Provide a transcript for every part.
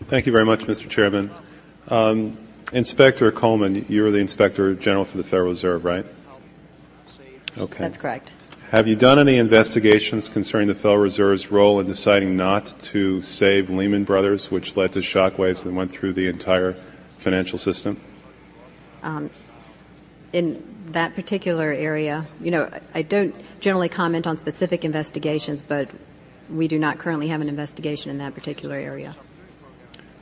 Thank you very much, Mr. Chairman. Inspector Coleman, you're the Inspector General for the Federal Reserve, right? Okay. That's correct. Have you done any investigations concerning the Federal Reserve's role in deciding not to save Lehman Brothers, which led to shockwaves that went through the entire financial system? In that particular area, I don't generally comment on specific investigations, but we do not currently have an investigation in that particular area.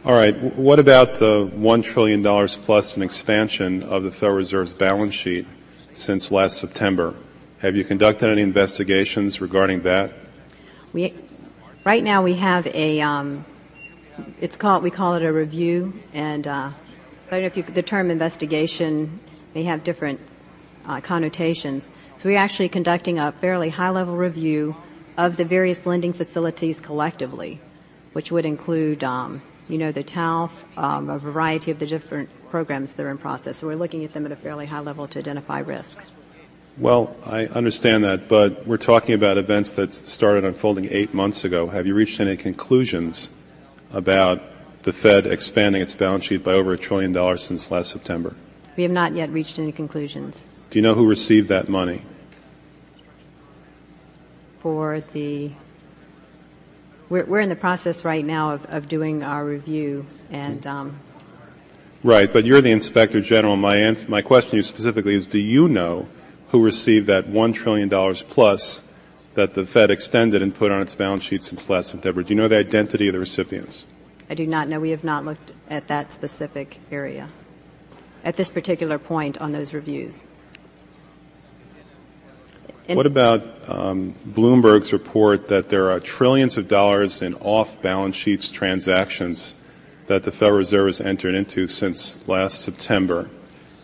All right. What about the $1 trillion plus in expansion of the Federal Reserve's balance sheet since last September? Have you conducted any investigations regarding that? Right now we have a, we call it a review, and so I don't know if the term investigation may have different connotations. So we're actually conducting a fairly high-level review of the various lending facilities collectively, which would include the TALF, a variety of the different programs that are in process. So we're looking at them at a fairly high level to identify risk. Well, I understand that, but we're talking about events that started unfolding 8 months ago. Have you reached any conclusions about the Fed expanding its balance sheet by over $1 trillion since last September? We have not yet reached any conclusions. Do you know who received that money? We're in the process right now of doing our review, and right, but you're the Inspector General. My question to you specifically is, do you know who received that $1 trillion plus that the Fed extended and put on its balance sheet since last September? Do you know the identity of the recipients? I do not know. We have not looked at that specific area at this particular point on those reviews. What about Bloomberg's report that there are trillions of dollars in off-balance sheets transactions that the Federal Reserve has entered into since last September?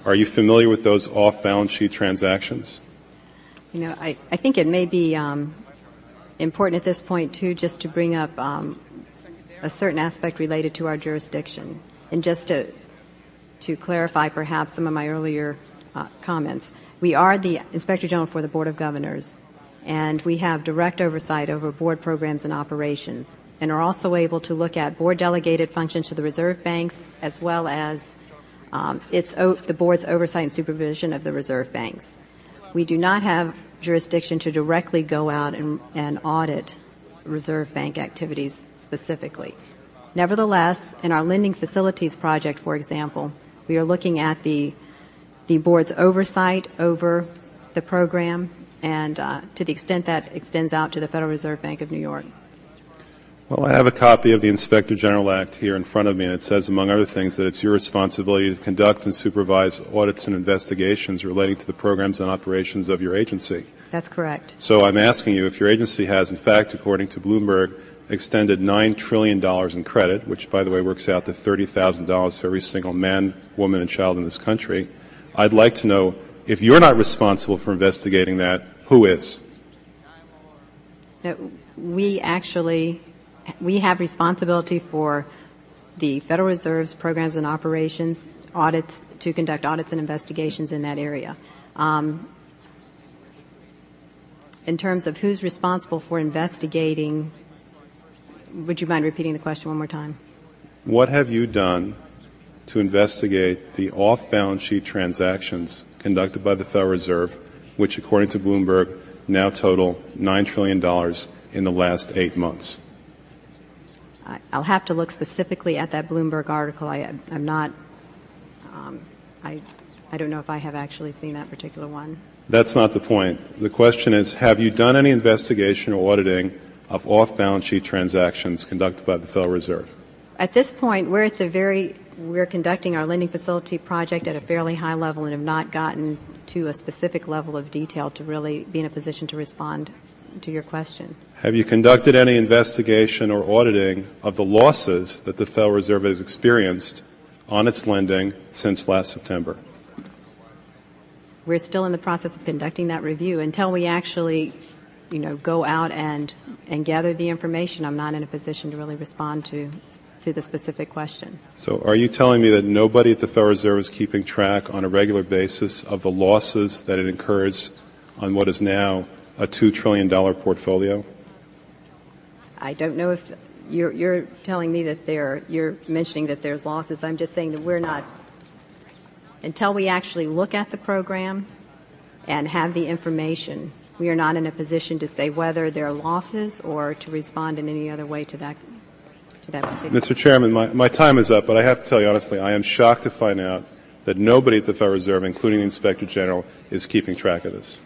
Are you familiar with those off-balance sheet transactions? I think it may be important at this point, too, just to bring up a certain aspect related to our jurisdiction. And just to clarify perhaps some of my earlier comments. We are the Inspector General for the Board of Governors, and we have direct oversight over board programs and operations, and are also able to look at board-delegated functions to the reserve banks, as well as the board's oversight and supervision of the reserve banks. We do not have jurisdiction to directly go out and audit reserve bank activities specifically. Nevertheless, in our lending facilities project, for example, we are looking at the board's oversight over the program, and to the extent that extends out to the Federal Reserve Bank of New York. Well, I have a copy of the Inspector General Act here in front of me, and it says, among other things, that it's your responsibility to conduct and supervise audits and investigations relating to the programs and operations of your agency. That's correct. So I'm asking you if your agency has, in fact, according to Bloomberg, extended $9 trillion in credit, which, by the way, works out to $30,000 for every single man, woman, and child in this country. I'd like to know, if you're not responsible for investigating that, who is? No, we have responsibility for the Federal Reserve's programs and operations, audits, to conduct audits and investigations in that area. In terms of who's responsible for investigating, would you mind repeating the question one more time? What have you done to investigate the off-balance sheet transactions conducted by the Federal Reserve, which, according to Bloomberg, now total $9 trillion in the last 8 months? I'll have to look specifically at that Bloomberg article. I don't know if I have actually seen that particular one. That's not the point. The question is, have you done any investigation or auditing of off-balance sheet transactions conducted by the Federal Reserve? At this point, we're conducting our lending facility project at a fairly high level and have not gotten to a specific level of detail to really be in a position to respond to your question. Have you conducted any investigation or auditing of the losses that the Federal Reserve has experienced on its lending since last September? We're still in the process of conducting that review. Until we actually, go out and gather the information, I'm not in a position to really respond to the specific question. So are you telling me that nobody at the Federal Reserve is keeping track on a regular basis of the losses that it incurs on what is now a $2 trillion portfolio? I don't know if you're telling me that you're mentioning that there's losses. I'm just saying that we're not, until we actually look at the program and have the information, we are not in a position to say whether there are losses or to respond in any other way to that particular. Mr. Chairman, my time is up, but I have to tell you honestly, I am shocked to find out that nobody at the Federal Reserve, including the Inspector General, is keeping track of this.